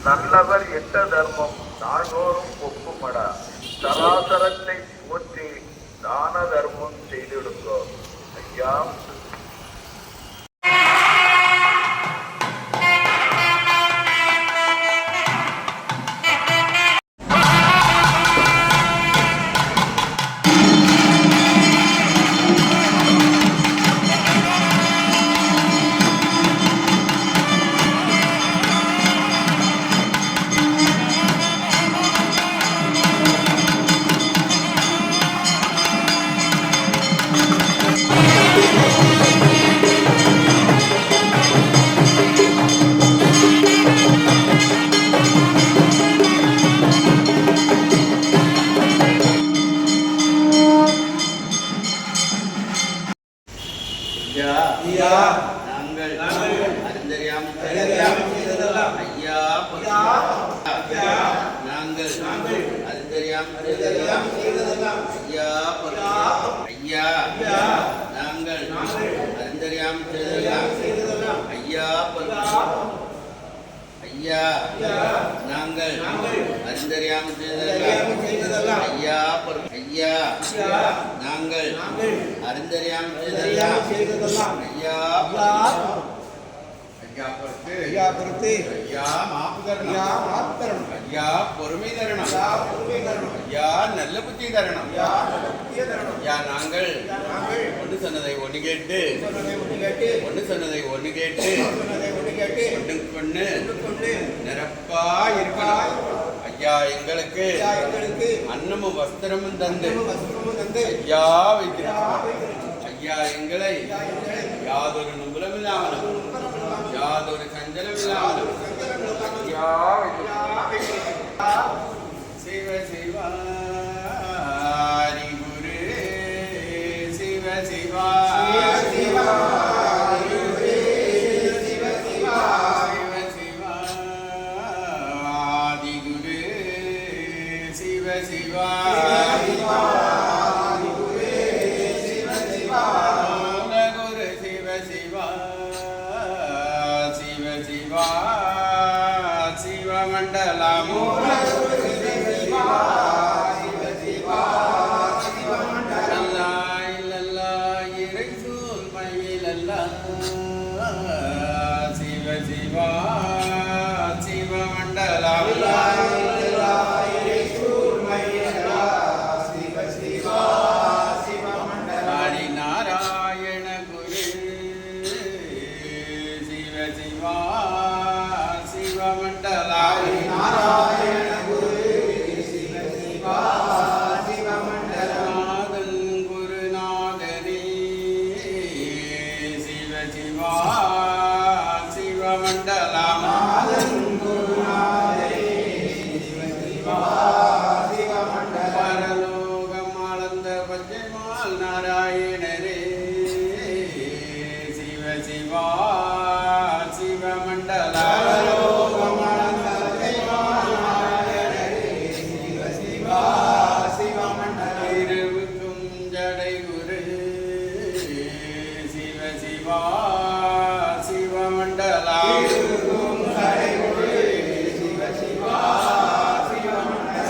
நல்லவர் எட்ட தர்மம் நாள்தோறும் ஒப்புமடா. சராசரத்தை போற்றி தான தர்மம் செய்திடுங்கோ. ஐயா நாங்கள் அறிந்தறியாமல் செய்ததெல்லாம் ஐயா நாங்கள் அறிந்தறியாமல் செய்ததெல்லாம் ஐயா ஐயா நாங்கள் அறிந்தறியாமல் செய்ததெல்லாம் ஐயா ஐயா நாங்கள் அறிந்தறியாமல் செய்ததெல்லாம் ஐயா ஐயா நாங்கள் அறிந்தறியாமல் செய்ததெல்லாம் ஐயா ஐயா பொறுத்து ஐயா மாப்பு தரணும் ஐயா பொறுமை தரணும் ஐயா நல்ல புத்தி தரணும் ஐயா நாங்கள் ஒன்று சொன்னதை ஒன்று கேட்டு ஒன்று சொன்னதை ஒன்று கேட்டு ஒன்றுக்கு நிரப்பா இருக்கணும். ஐயா எங்களுக்கு அன்னமும் வஸ்திரமும் தந்து ஐயா வைத்திருக்கிறார். ஐயா எங்களை யாதொரு நுபலம் இல்லாமலும் யாதொரு சஞ்சலம் இல்லாமலும் ஐயா சிவ சிவாரி குரு சிவ சிவாரி மண்டலம் இல்லல்லா இறைசூல் மயிலல்லா சிவ சிவா சிவ மண்டலம் ஹரி நாராயண குரு சிவ சிவா சிவ மண்டலம் குருநாதனே சிவ சிவா சிவ மண்டலம் பரலோகம் ஆளந்த பச்சைமால் நாராயணரே சிவ சிவா சிவ மண்டலம் இருவுக்கும் ஜடை குரு சிவ சிவா சிவ மண்டலம்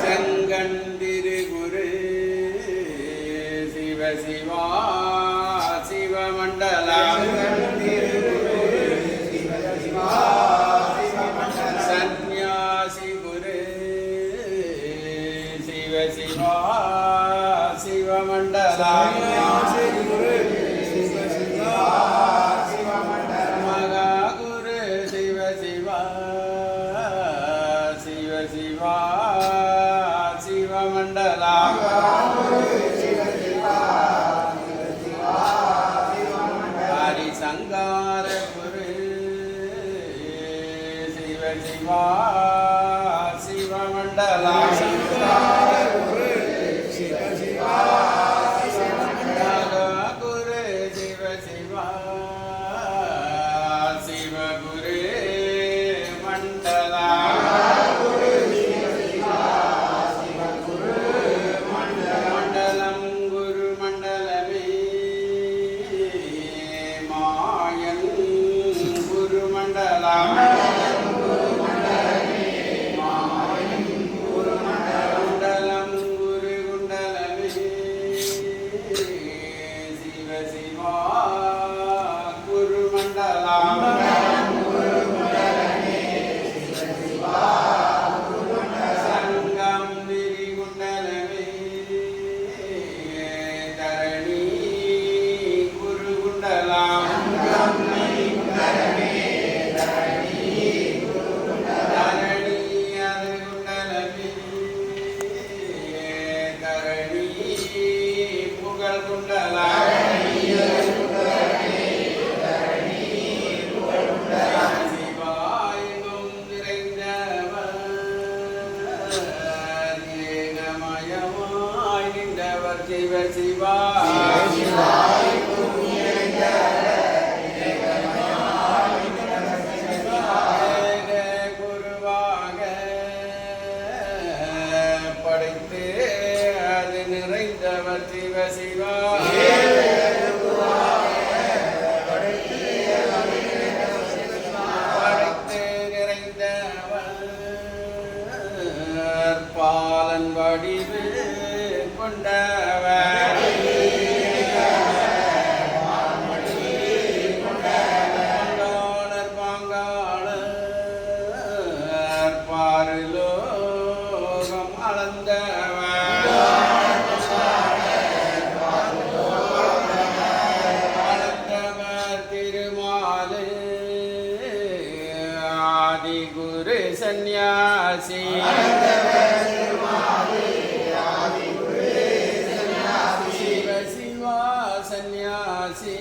செங்கண்டிரு குரு சிவ சிவா சிவ மண்டலம் சந்நியாசி குரு சிவ சிவா சிவ மண்டலம் மகா குரு சிவ சிவா சிவ சிவா சிவ மண்டலம் ஹரி சங்கார குரு சிவ சிவா சிவ மண்டலம் குரு சிவ சிவா சிவ குரு மண்டலம் மண்டலம் குரு மண்டலமே மாயன் குரு மண்டலம் குருவாக படைத்து அது நிறைந்தவர் சிவ சிவா படைத்து நிறைந்தவர் பாலன் வடிவு கொண்டவர் பாருலோகம் அளந்தவர் திருமாலு ஆதி குரு சந்நியாசி சிவ சிவா சந்நியாசி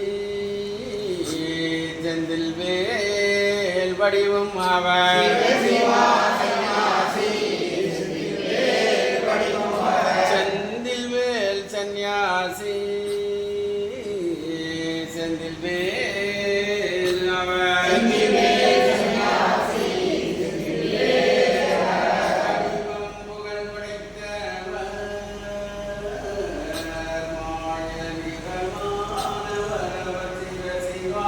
செந்தில் வேல் வடிவும் அவர் செந்தில் வேல் சந்நியாசி செந்தில் வேல் அவர் புகழ் படைத்தவர் மாயனிகமானவர் சிவ சிவா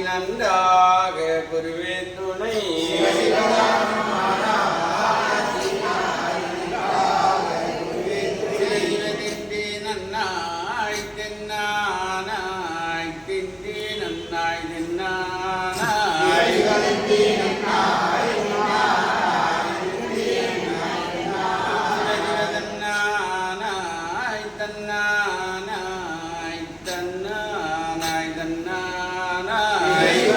நன்றாக குருவே துணை நன்னாய் தென்னானாய் திந்தி நன்னாய் தென்னானாய் தன்னானாய் தன்னானாய் தன்னானாய் தன்னானாய்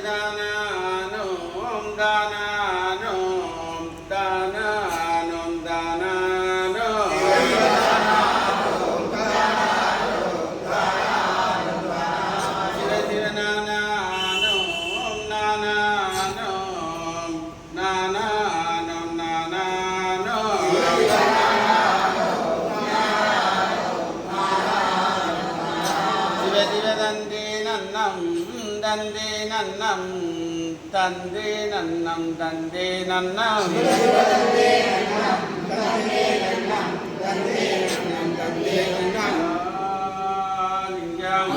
தானானோம் தானானோம் தானானோம் தானானோம் சிவ சிவனானோம் நானானோம் நானானோம் நானானோம் சிவ சிவ தந்தே நன்னம் தந்தே நன்னம் தந்தே நன்னம் தந்தே நன்னம் லிங்கம்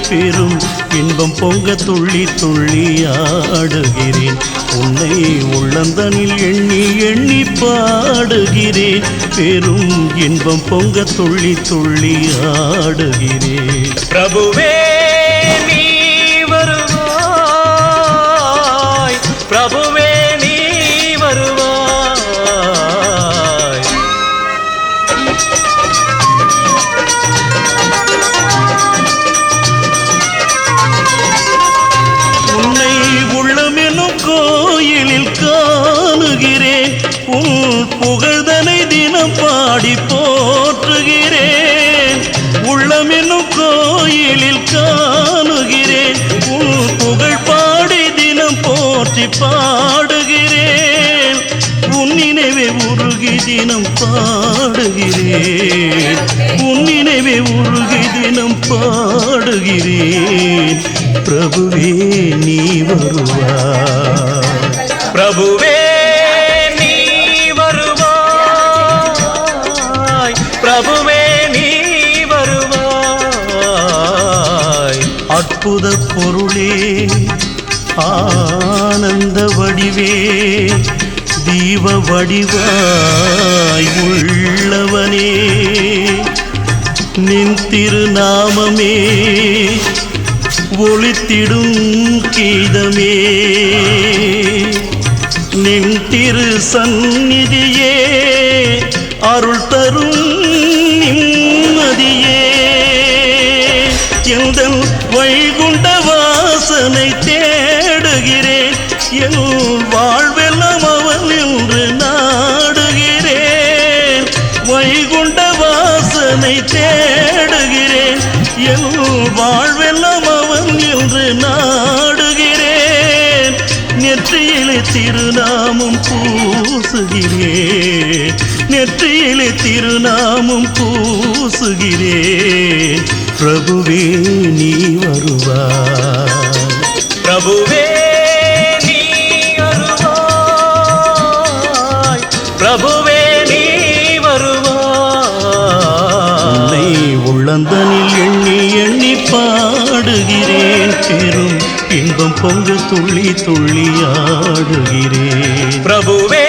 பெரும் இன்பம் பொங்க துள்ளி துள்ளி ஆடுகிறேன். உன்னை உள்ளந்தனில் எண்ணி எண்ணி பாடுகிறேன். பெரும் இன்பம் பொங்க துள்ளி துள்ளி ஆடுகிறேன். பிரபுவே நீ வருவாய், பிரபுவே நீ வருவாய். உன்னை உள்ளமெனும் கோயிலில் காணுகிறேன். உன் புகழ்தனை தினம் பாடி போற்றுகிறேன். உள்ளமெனும் கோயிலில் காணுகிறேன். உன் புகழ் பாடி தினம் போற்றி பாடுகிறேன். உன் நினைவே உருகி தினம் பாடுகிறேன். உன் நினைவே உருகி தினம் பாடுகிறேன். பிரபுவே நீ வருவாய், பிரபுவே நீ வருவாய், பிரபுவே நீ வருவாய். அற்புத பொருளே ஆனந்த வடிவே தீப வடிவாய் உள்ளவனே நின் திருநாமமே ஒளித்திடும் கீதமே. நின் திரு சந்நிதியே அருள் தரும் நிம்மதியே. எந்தன் வைகுண்ட வாசனை தேடுகிறேன். என் வாழ்வெல்லாம் அவன் என்று நாடுகிறேன். வைகுண்ட வாசனை தேடுகிறேன். என் வாழ்வெல்லாம் அவன் என்று நாடுகிறேன். நெற்றியிலே திருநாமம் பூசுகிறேன். நெற்றியிலே திருநாமம் பூசுகிறேன். பிரபுவே நீ வருவாய், பிரபுவே நீ வருவாய், பிரபுவே நீ வருவாய். உன்னை உள்ளந்தனில் எண்ணி எண்ணி பாடுகிறேன். பெரும் இன்பம் பொங்க துள்ளி துள்ளி ஆடுகிறேன். பிரபுவே